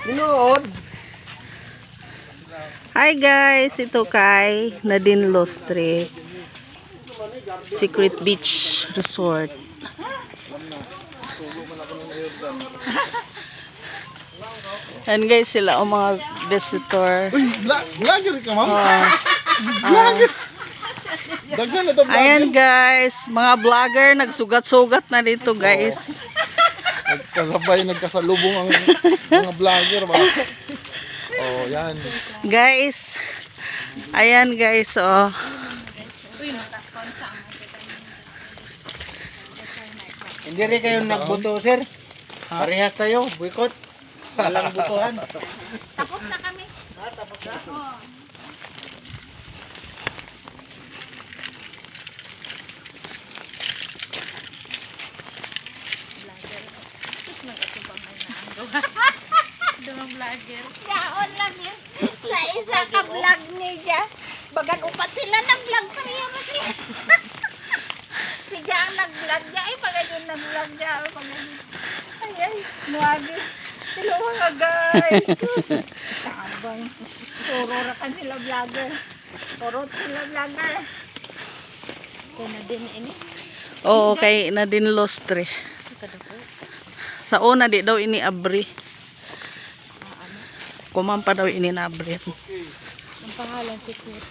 Inood. Hi guys, ito kay Nadine Lostre Secret Beach Resort. Yan guys, sila ang mga visitor. Uy, vlogger ka, ma'am? Daghan na to vlogger. Ayan guys, mga vlogger nagsugat-sugat na dito guys. Nagkasalubong ang mga vlogger ba? Oh, yan. Guys, ayan guys, oh. Hindi rin kayo nagbuto, sir. Parehas tayo, boycott. Walang butuhan. Tapos na kami. Tapos na. Oo. Dumang vlogger. Yaon lang yan. Sa isa ka vlog niya. Bagan upat sila nag-vlog sa iya. Siya ang nag-vlog niya. Ay, pagayon nag-vlog niya. Ay, ay, nuwagi. Hello mga guys. Tabang. Turura kan sila vlogger. Turot sila vlogger. Kaya na din ini. Oo, kay Nadine Lostre. Sa una di daw ini abri. Kumampa daw ini na abri. Ang pangalan si Kurt.